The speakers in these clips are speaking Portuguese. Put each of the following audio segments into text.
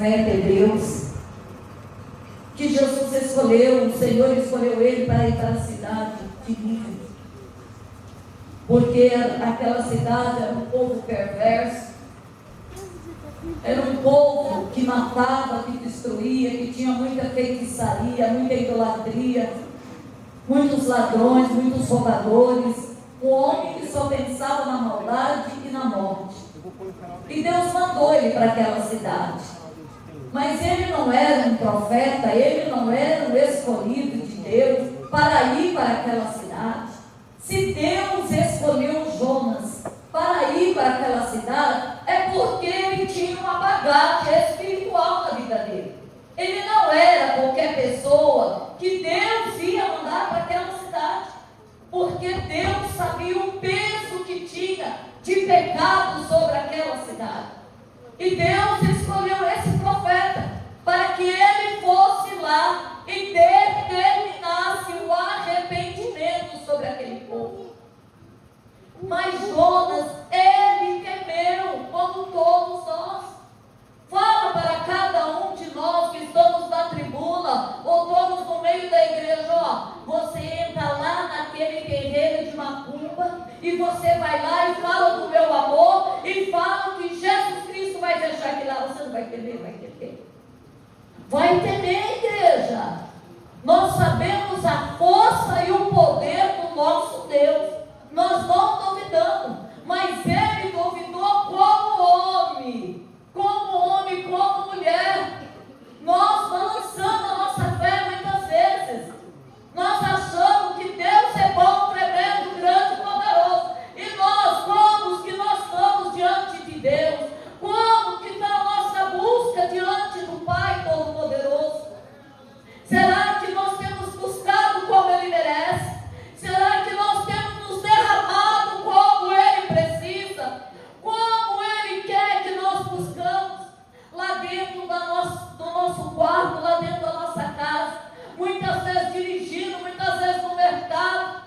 profeta hebreu, que Jesus escolheu, o Senhor escolheu ele para ir para a cidade de Nínive, porque aquela cidade era um povo perverso, era um povo que matava, que destruía, que tinha muita feitiçaria, muita idolatria, muitos ladrões, muitos roubadores, um homem que só pensava na maldade e na morte. E Deus mandou ele para aquela cidade. Mas ele não era um profeta, ele não era um escolhido de Deus para ir para aquela cidade. Se Deus escolheu Jonas para ir para aquela cidade, é porque ele tinha uma bagagem espiritual na vida dele. Ele não era qualquer pessoa que Deus ia mandar para aquela cidade, porque Deus sabia o peso que tinha de pecado sobre aquela cidade. E Deus escolheu esse profeta para que ele fosse lá e determinasse o arrependimento sobre aquele povo. Mas Jonas, ele temeu, como todos nós. Fala para cada um de nós que estamos na tribuna, ou todos no meio da igreja, ó, você entra lá naquele terreiro de macumba, e você vai lá e fala do meu amor, e fala que Jesus Cristo vai deixar que lá, você não vai temer, vai temer. Vai temer, igreja. Nós sabemos a força e o poder do nosso Deus. Nós não duvidamos, mas ele duvidou como homem, como mulher. Nós balançamos a nossa fé muitas vezes. Nós achamos que Deus é bom, tremendo, grande e poderoso. E nós, como que nós estamos diante de Deus? Como que está a nossa busca diante do Pai Todo-Poderoso? Será que nós temos buscado como Ele merece? Será que nós temos nos derramado como Ele precisa? Como Ele quer que nós buscamos? Lá dentro do nosso quarto, lá dentro da nossa casa, muitas vezes dirigindo, muitas vezes no mercado,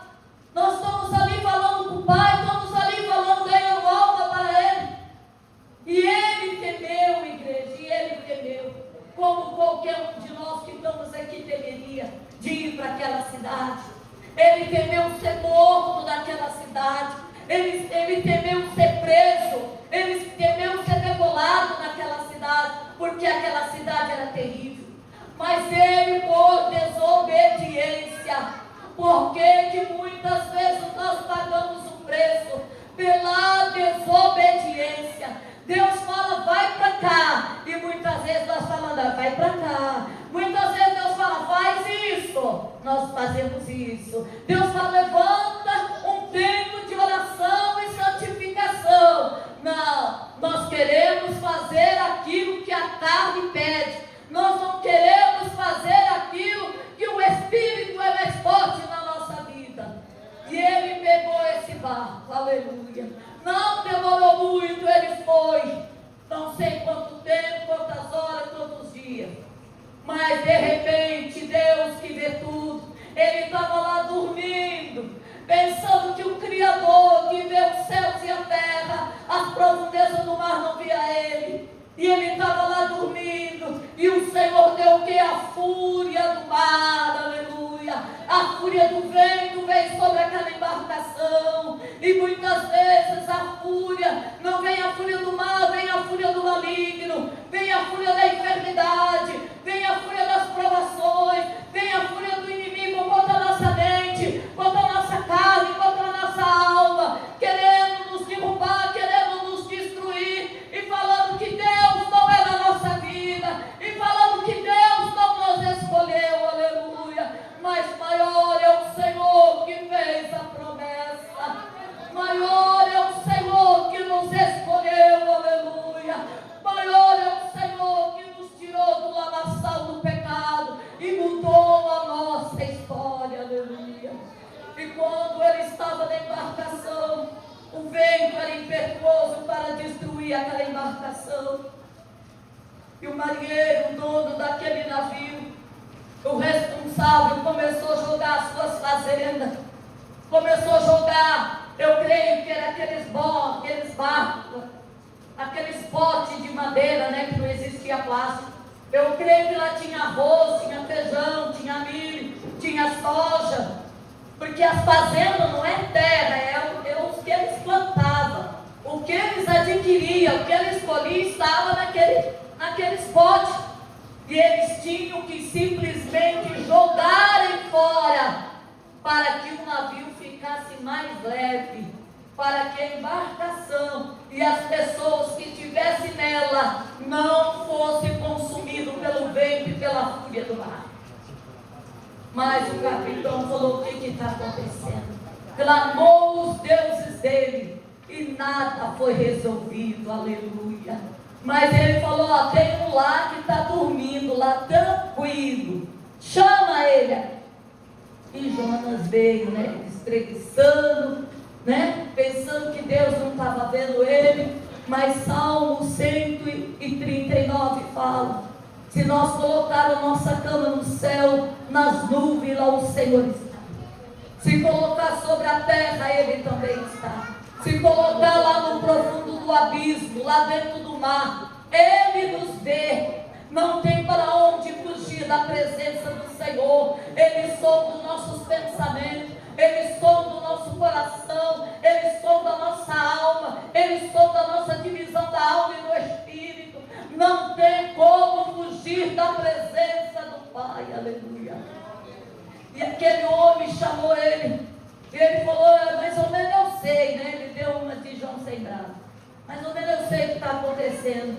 nós estamos ali falando com o Pai, estamos ali falando, ganhando alma para Ele. E Ele temeu, igreja, e Ele temeu, como qualquer um de nós que estamos aqui temeria de ir para aquela cidade. Ele temeu ser morto naquela cidade, ele temeu ser preso, ele temeu ser degolado naquela cidade, porque aquela cidade era terrível. Mas ele, por desobediência, porque que muitas vezes nós pagamos o preço pela desobediência. Deus fala, vai para cá, e muitas vezes nós falamos, vai para cá. Muitas vezes Deus fala, faz isso, nós fazemos isso. Deus fala, levanta um tempo de oração e santificação. Não, nós queremos fazer aquilo que a carne pede. Nós não queremos fazer aquilo que o Espírito é mais forte na nossa vida. E ele pegou esse barco, aleluia. Não demorou muito, ele foi. Não sei quanto tempo, quantas horas, quantos dias. Mas de repente, Deus que vê tudo, ele estava lá dormindo, pensando que o Criador, que vê os céus e a terra, as profundezas do mar, não via ele. E ele estava lá dormindo, e o Senhor deu o que? A fúria do mar, aleluia. A fúria do vento veio sobre aquela embarcação. E muitas vezes a fúria, não vem a fúria do mar, vem a fúria do maligno, vem a fúria da enfermidade, vem a fúria das provações, vem a fúria do inimigo contra a nossa mente, contra a nossa carne, contra a nossa alma, querendo nos derrubar, querendo nos destruir, e falando que Deus não é na nossa vida, e falando que Deus não nos escolheu, aleluia. Mas maior é o Senhor que fez a promessa, maior é o Senhor que nos escolheu, aleluia. Maior é o Senhor que nos tirou do lamaçal do pecado e mudou a nossa história, aleluia. E quando ele estava na embarcação, o vento era impetuoso para destruir aquela embarcação. E o marinheiro, o dono daquele navio, o responsável, começou a jogar as suas fazendas, começou a jogar, eu creio que era aqueles barcos, aqueles potes de madeira, né, que não existia plástico. Eu creio que lá tinha arroz, tinha feijão, tinha milho, tinha soja, porque as fazendas não é terra, é o que eles plantavam, o que eles adquiriam, o que eles colhiam estava naqueles potes, e eles tinham que simplesmente jogarem fora, para que o navio ficasse mais leve, para que a embarcação e as pessoas que estivessem nela não fossem consumidos pelo vento e pela fúria do mar. Mas o capitão falou: o que está acontecendo? Clamou os deuses dele e nada foi resolvido, aleluia. Mas ele falou: ó, tem um lá que está dormindo lá tranquilo, chama ele. E Jonas veio, né, espreguiçando, né, pensando que Deus não estava vendo ele. Mas Salmo 139 fala: se nós colocarmos a nossa cama no céu, nas nuvens, lá o Senhor está. Se colocar sobre a terra, Ele também está. Se colocar lá no profundo do abismo, lá dentro do mar, Ele nos vê. Não tem para onde fugir da presença do Senhor. Ele sonda os nossos pensamentos, Ele sonda o nosso coração, Ele sonda a nossa alma, Ele sonda a nossa divisão da alma e do espírito. Não tem como fugir da presença do Pai, aleluia. E aquele homem chamou ele, e ele falou: mais ou menos eu sei, né? Ele deu uma de João sem braço. Mais ou menos eu sei o que está acontecendo.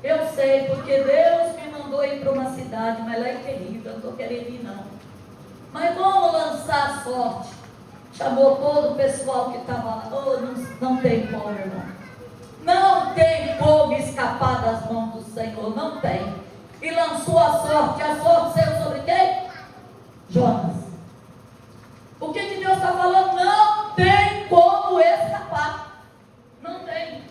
Eu sei, porque Deus me mandou ir para uma cidade, mas lá é terrível, eu não estou querendo ir não. Mas vamos lançar a sorte. Chamou todo o pessoal que estava lá. Oh, não tem como, irmão. Não tem como escapar das mãos do Senhor, não tem. E lançou a sorte saiu sobre quem? Jonas. O que Deus está falando? Não tem como escapar. Não tem.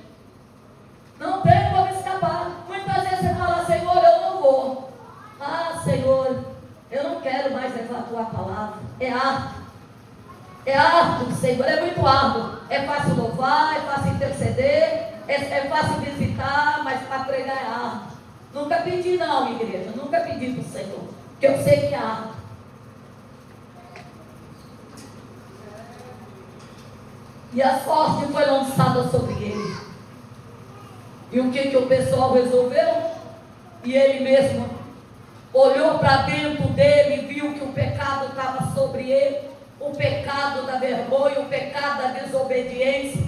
Não tem como escapar. Muitas vezes você fala: Senhor, eu não vou. Ah, Senhor, eu não quero mais levar a tua palavra. É árduo. É árduo, Senhor, é muito árduo. É fácil louvar, é fácil interceder, é fácil visitar, mas para pregar é árduo. Nunca pedi não, igreja, nunca pedi para o Senhor, porque eu sei que é árduo. E a sorte foi lançada sobre ele. E o que o pessoal resolveu? E ele mesmo olhou para dentro dele e viu que o pecado estava sobre ele, o pecado da vergonha, o pecado da desobediência,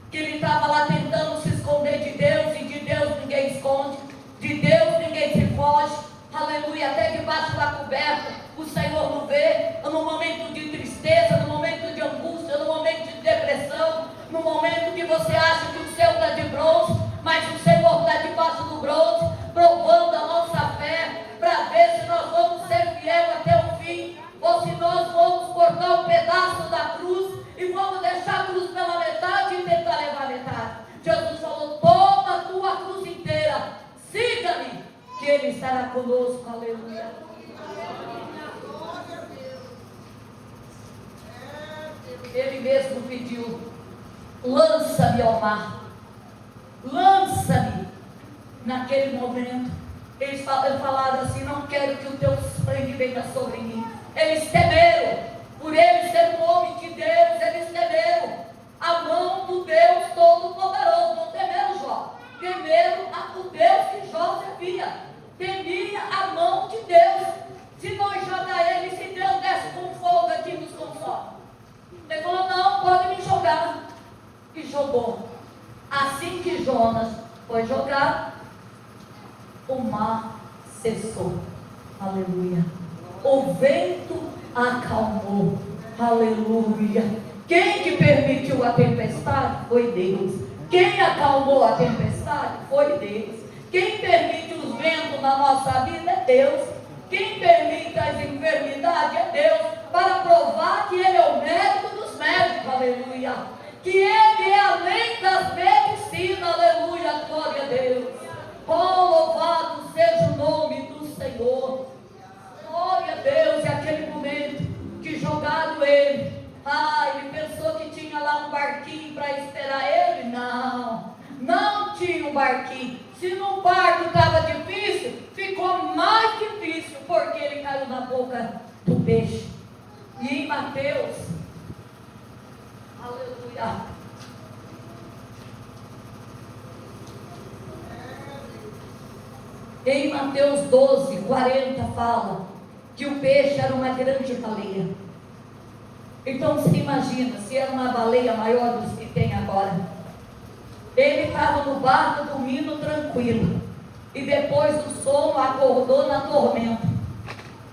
que ele estava lá tentando se esconder de Deus, e de Deus ninguém esconde, de Deus ninguém se foge, aleluia. Até debaixo da coberta o Senhor não vê. No momento de tristeza, no momento de angústia, no momento de depressão, no momento que você acha que o céu está de bronze, mas o Senhor está debaixo do bronze, provando a nossa fé, para ver se nós vamos ser fiéis até o fim, ou se nós vamos cortar um pedaço da cruz e vamos deixar a cruz pela metade e tentar levar a metade. Jesus falou: toma a tua cruz inteira, siga-me, que Ele estará conosco, aleluia. Ele mesmo pediu: lança-me ao mar. Lança-me. Naquele momento, eles falaram assim: não quero que o teu sangue venha sobre mim. Eles temeram, por ele ser um homem de Deus, eles temeram a mão do Deus Todo-Poderoso. Não temeram Jó, temeram o Deus que Jó servia, temia a mão de Deus. Se nós jogar ele, se Deus desce com fogo aqui, nos consome. Ele falou: não, pode me jogar. E jogou. Assim que Jonas foi jogar, o mar cessou, aleluia. O vento acalmou, aleluia. Quem que permitiu a tempestade? Foi Deus. Quem acalmou a tempestade? Foi Deus. Quem permite os ventos na nossa vida é Deus. Quem permite as enfermidades é Deus, para provar que Ele é o médico dos médicos, aleluia. Que Ele é além das medicinas, aleluia, glória a Deus. Oh, louvado seja o nome do Senhor. Glória a Deus. E aquele momento que jogaram ele, ele pensou que tinha lá um barquinho para esperar ele. Não tinha. praga do peixe. E em Mateus, aleluia, em Mateus 12, 40 fala que o peixe era uma grande baleia. Então você imagina, se era uma baleia maior dos que tem agora. Ele estava no barco dormindo tranquilo, e depois do sono acordou na tormenta,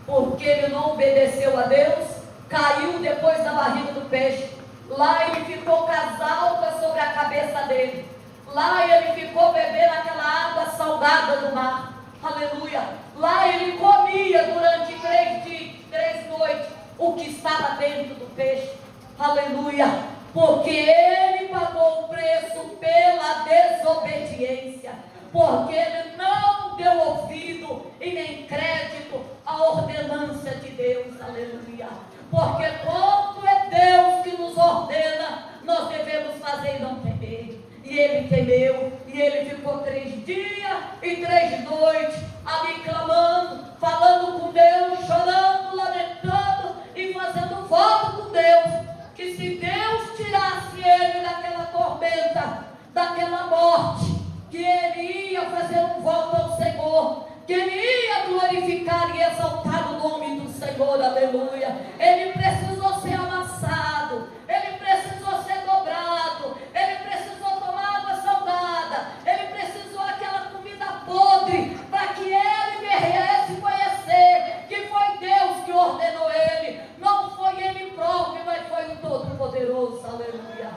porque ele não obedeceu a Deus, caiu depois da barriga do peixe. Lá ele ficou com as algas sobre a cabeça dele. Lá ele ficou bebendo aquela água salgada do mar. Aleluia. Lá ele comia durante 3 dias, 3 noites, o que estava dentro do peixe. Aleluia. Porque ele pagou o preço pela desobediência. Porque ele não deu ouvido e nem crédito à ordenança de Deus. Aleluia. Porque quando é Deus que nos ordena, nós devemos fazer e não temer. E ele temeu, e ele ficou 3 dias e 3 noites ali clamando, falando com Deus, chorando, lamentando e fazendo voto com Deus, que se Deus tirasse ele daquela tormenta, daquela morte, que ele ia fazer um voto ao Senhor, que ele ia glorificar e exaltar o nome do Senhor. Aleluia. Ele precisou ser amassado, ele precisou ser dobrado, ele precisou tomar água salgada, ele precisou aquela comida podre, para que ele viesse conhecer que foi Deus que ordenou ele, não foi ele próprio, mas foi o Todo-Poderoso. Aleluia.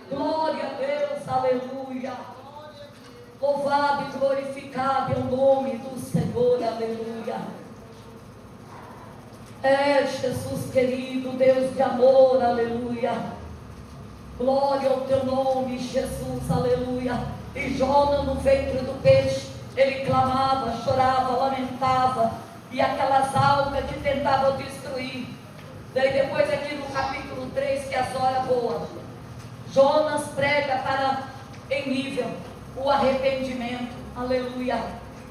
Glória a Deus. Aleluia. Louvado e glorificado é o nome do Senhor. Aleluia. É, Jesus querido, Deus de amor. Aleluia. Glória ao teu nome, Jesus. Aleluia. E Jonas no ventre do peixe, ele clamava, chorava, lamentava, e aquelas algas que tentavam destruir. Daí depois aqui no capítulo 3, que as horas voam, Jonas prega para em nível o arrependimento. Aleluia.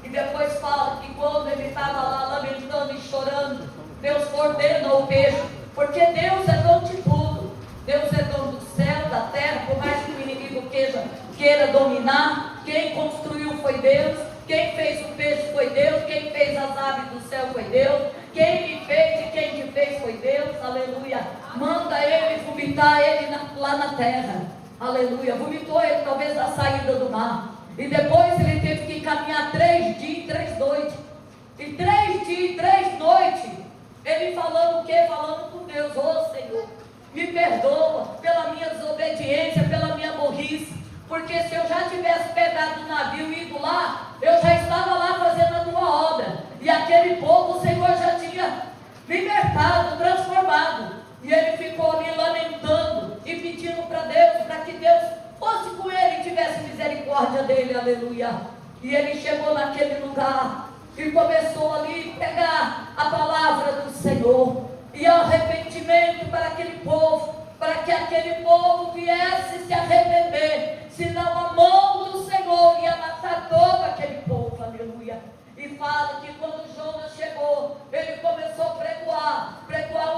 E depois fala que quando ele estava lá lamentando e chorando, Deus ordenou o peixe, porque Deus é dono de tudo. Deus é dono do céu, da terra. Por mais que o inimigo queira dominar, quem construiu foi Deus, quem fez o peixe foi Deus, quem fez as aves do céu foi Deus, quem me fez e quem te fez foi Deus. Aleluia. Manda ele vomitar ele lá na terra. Aleluia. Vomitou ele talvez da saída do mar, e depois ele teve que caminhar 3 dias e 3 noites, e 3 dias e 3 noites ele falando o quê? Falando com Deus: ô Senhor, me perdoa pela minha desobediência, pela minha burrice, porque se eu já tivesse pegado o navio e ido lá, eu já estava lá fazendo a tua obra, e aquele povo o Senhor já tinha libertado, transformado. E ele ficou ali lamentando e pedindo para Deus, para que Deus fosse com ele e tivesse misericórdia dele. Aleluia. E ele chegou naquele lugar e começou ali a pegar a palavra do Senhor, e arrependimento para aquele povo, para que aquele povo viesse se arrepender, senão a mão do Senhor ia matar todo aquele povo. Aleluia. E fala que quando Jonas chegou, ele começou a pregoar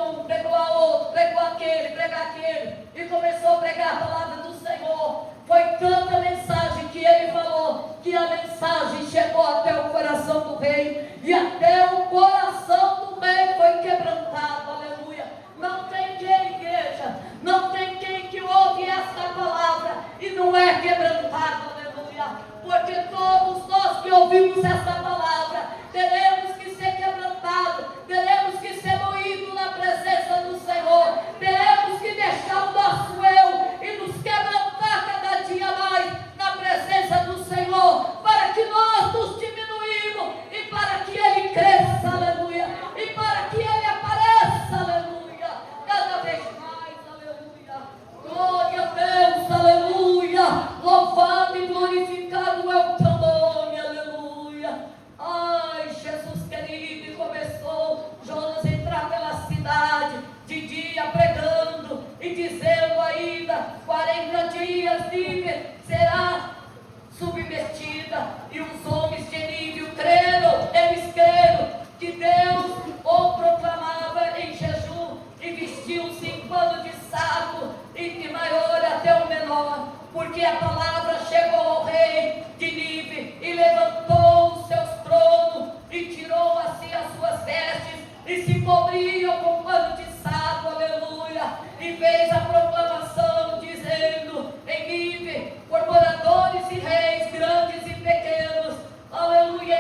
um, pregoar outro, pregoar aquele, e começou a pregar a palavra do Senhor. Foi tanta mensagem que ele falou, que a mensagem chegou até o coração do rei, e até o coração do rei foi quebrantado. Aleluia. Não tem quem, igreja, não tem quem que ouve esta palavra e não é quebrantado. Aleluia. Porque todos nós que ouvimos esta palavra teremos que ser quebrantados, teremos que ser moídos na presença do Senhor, teremos que deixar o nosso eu e nos quebrantar cada dia mais na presença do Senhor, para que nós nos diminuímos e para que Ele cresça. Aleluia. E para que Ele apareça. Aleluia. Cada vez mais. Aleluia. Glória a Deus. Aleluia. Louvado e glorificado é o teu nome. Aleluia.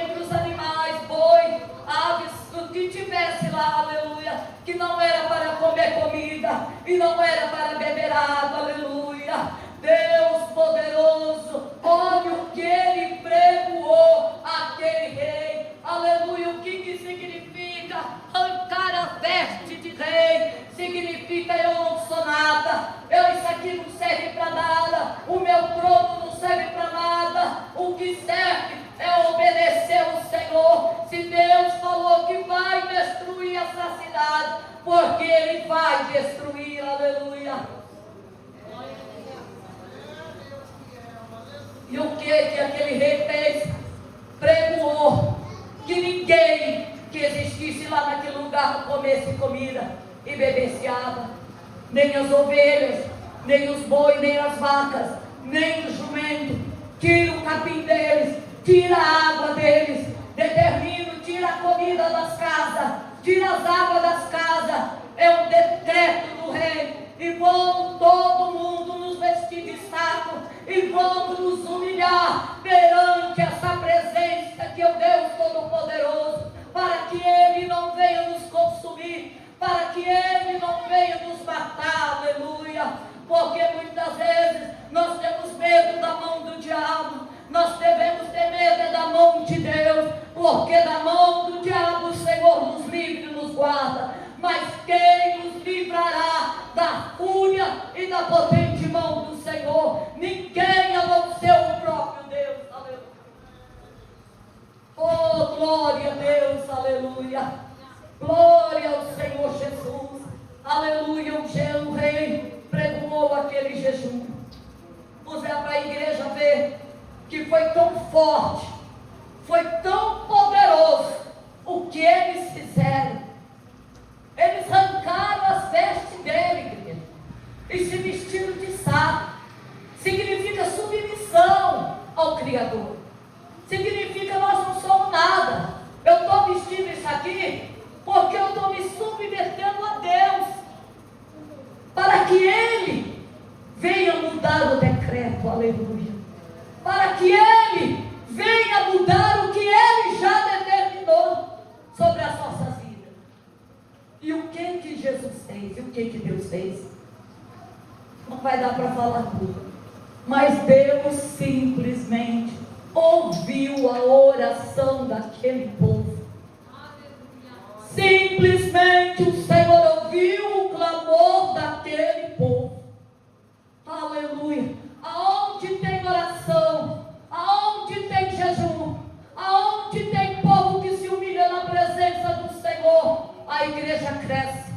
entre os animais, boi, aves, o que tivesse lá, aleluia, que não era para comer comida e não era para beber água, aleluia. Deus poderoso, olha o que ele pregoou àquele rei, aleluia. O que significa arrancar a veste de rei? Significa: eu não sou nada, isso aqui não serve para nada, o meu trono não serve para nada, o que serve é obedecer ao Senhor. Se Deus falou que vai destruir essa cidade, porque Ele vai destruir, aleluia. E o que aquele rei fez? Pregoou que ninguém que existisse lá naquele lugar comesse comida e bebesse água, nem as ovelhas, nem os bois, nem as vacas, nem os jumentos. Tira o capim deles, tira a água deles, determino, tira a comida das casas, tira as águas das casas. É um decreto do rei. E vamos todo mundo nos vestir de saco e vamos nos humilhar perante essa presença que é o Deus Todo-Poderoso, para que Ele não venha nos consumir, para que Ele não venha nos matar, aleluia. Porque muitas vezes nós temos medo da mão do diabo, nós devemos ter medo da mão de Deus, porque da mão do diabo o Senhor nos livre e nos guarda. Mas quem nos livrará da fúria e da potente mão do Senhor? Ninguém, a não ser o próprio Deus, aleluia. Oh, glória a Deus, aleluia. Glória ao Senhor Jesus, aleluia. O rei pregoou aquele jejum. Para a igreja ver que foi tão forte, foi tão poderoso o que eles fizeram. Eles arrancaram as vestes dele, igreja, e se vestiram de saco. Significa submissão ao Criador. Significa: nós não somos nada. Eu estou vestindo isso aqui porque eu estou me submetendo a Deus, para que Ele venha mudar o decreto, aleluia. Para que Ele venha mudar o que Ele já determinou sobre as nossas vidas. E o que Jesus fez? E o que Deus fez? Não vai dar para falar tudo. Mas Deus simplesmente ouviu a oração daquele povo. Simplesmente o Senhor ouviu o clamor daquele povo. Aleluia. Aonde tem oração, aonde tem jejum, aonde tem povo que se humilha na presença do Senhor, a igreja cresce.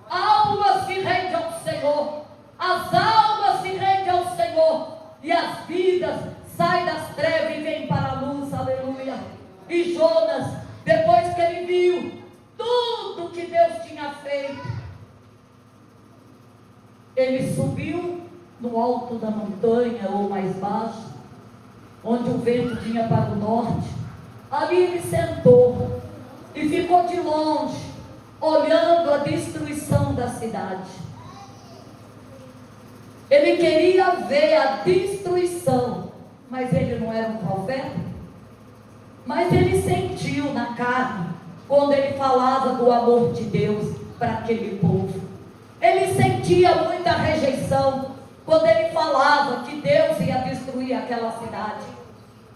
Almas se rendem ao Senhor, as almas se rendem ao Senhor, e as vidas saem das trevas e vêm para a luz, aleluia. E Jonas, depois que ele viu tudo que Deus tinha feito, ele subiu no alto da montanha, ou mais baixo, onde o vento vinha para o norte. Ali ele sentou e ficou de longe, olhando a destruição da cidade. Ele queria ver a destruição, mas ele não era um profeta. Mas ele sentiu na carne, quando ele falava do amor de Deus para aquele povo. Ele sentia muita rejeição quando ele falava que Deus ia destruir aquela cidade.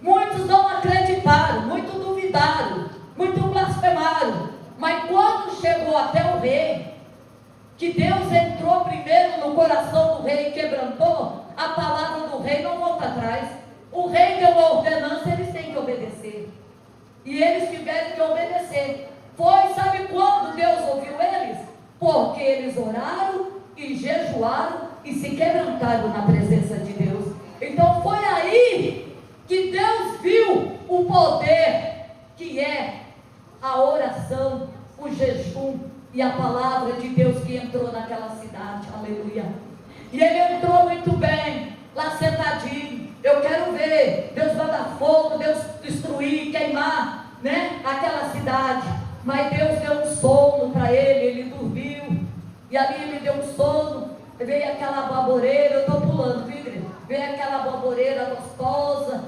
Muitos não acreditaram, muitos duvidaram, muitos blasfemaram. Mas quando chegou até o rei, que Deus entrou primeiro no coração do rei e quebrantou, a palavra do rei não volta atrás. O rei deu uma ordenança, eles têm que obedecer. E eles tiveram que obedecer. Foi, sabe quando Deus ouviu eles? Porque eles oraram e jejuaram e se quebrantaram na presença de Deus. Então foi aí que Deus viu o poder que é a oração, o jejum e a palavra de Deus que entrou naquela cidade, aleluia. E ele entrou muito bem, lá sentadinho. Eu quero ver Deus mandar fogo, Deus destruir, queimar, né, aquela cidade. Mas Deus deu um sono para ele dormiu. E ali ele deu um sono, veio aquela baboreira, eu estou pulando, viu, igreja? Veio aquela baboreira gostosa,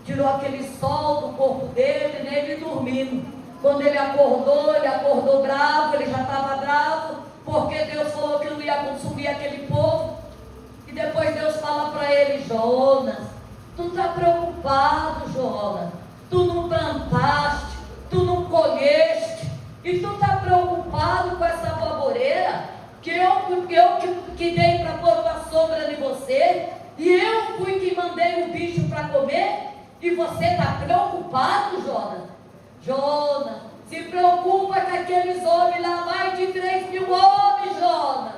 tirou aquele sol do corpo dele, né, ele dormindo. Quando ele acordou bravo, ele já estava bravo, porque Deus falou que não ia consumir aquele povo. E depois Deus fala para ele: Jonas, tu está preocupado, Jonas, tu não plantaste, tu não colheste, e tu está preocupado com essa baboreira que eu que dei para pôr uma sombra em você, e eu fui que mandei o bicho para comer, e você está preocupado, Jonas? Jonas, se preocupa com aqueles homens lá, mais de 3.000 homens, Jonas.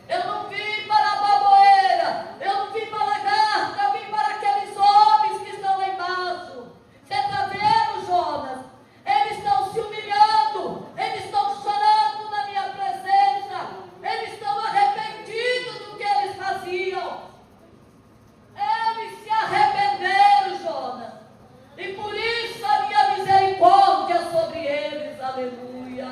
Eu não vim para a baboeira, eu não vim para a lagarta, eu vim para aqueles homens que estão lá embaixo. Você está vendo, Jonas? Eles estão se humilhando, eles estão chorando na minha presença, eles estão arrependidos do que eles faziam. Eles se arrependeram, Jonas, e por isso a minha misericórdia sobre eles, aleluia.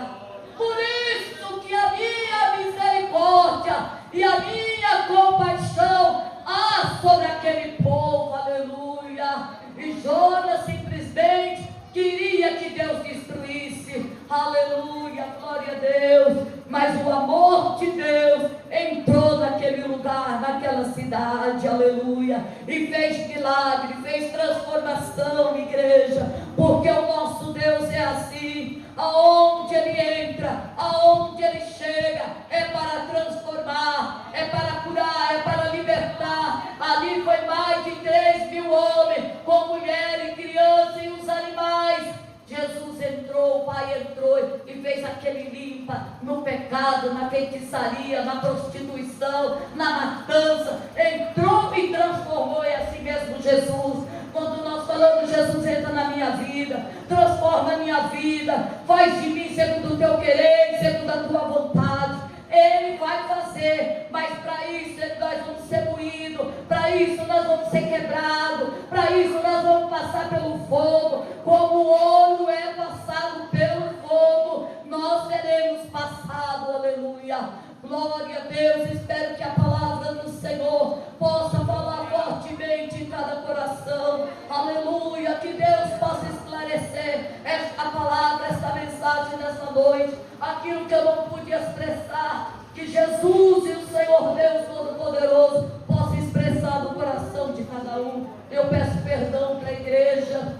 Por isso que a minha misericórdia e a minha compaixão há sobre aquele povo, aleluia. E Jonas simplesmente queria que Deus destruísse, aleluia, glória a Deus. Mas o amor de Deus entrou naquele lugar, naquela cidade, aleluia, e fez milagre, fez transformação, igreja, porque o nosso Deus é assim. Aonde Ele entra, aonde Ele chega, é para transformar, é para curar, é para libertar. Ali foi mais de 3.000 homens, com mulher e criança e os animais. Jesus entrou, o Pai entrou e fez aquele limpa no pecado, na feitiçaria, na prostituição, na matança. Entrou e transformou, é assim mesmo Jesus. Quando nós falamos, Jesus entra na minha vida, transforma a minha vida, faz de mim segundo o teu querer, segundo a tua vontade. Ele vai fazer, mas para isso nós vamos ser moídos, para isso nós vamos ser quebrados, para isso nós vamos passar pelo fogo. Como o ouro é passado pelo fogo, nós seremos passados, aleluia. Glória a Deus. Espero que a palavra do Senhor possa falar fortemente em cada coração, aleluia. Que Deus possa esclarecer esta palavra, esta mensagem nessa noite, aquilo que eu não pude expressar, que Jesus e o Senhor Deus Todo-Poderoso possa expressar no coração de cada um. Eu peço perdão para a igreja,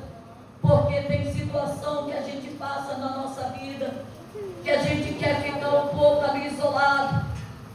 porque tem situação que a gente passa na nossa vida, que a gente quer ficar um pouco ali isolado.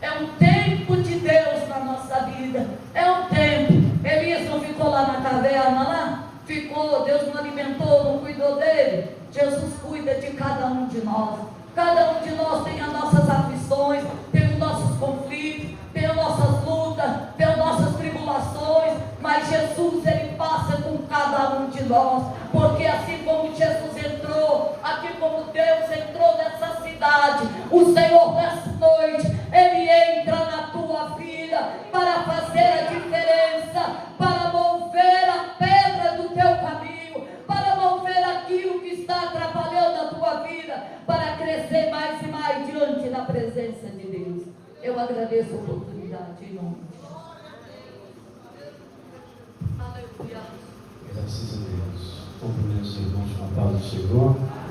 É um tempo de Deus na nossa vida, é um tempo. Elias não ficou lá na caverna lá? Ficou, Deus não alimentou, não cuidou dele. Jesus cuida de cada um de nós. Cada um de nós tem as nossas aflições, tem os nossos conflitos, tem as nossas lutas, tem as nossas tribulações, mas Jesus, Ele passa com cada um de nós, porque assim como Jesus entrou, aqui como Deus entrou nessa cidade, o Senhor nessa noite, Ele entra na tua vida, para fazer a diferença, para mover a pedra do teu caminho, para mover aquilo que está atrapalhando a tua vida, para crescer mais e mais diante da presença de Deus. Eu agradeço a oportunidade em nome de Jesus. Aleluia. Graças a Deus. Cumprimento os irmãos com a paz do Senhor.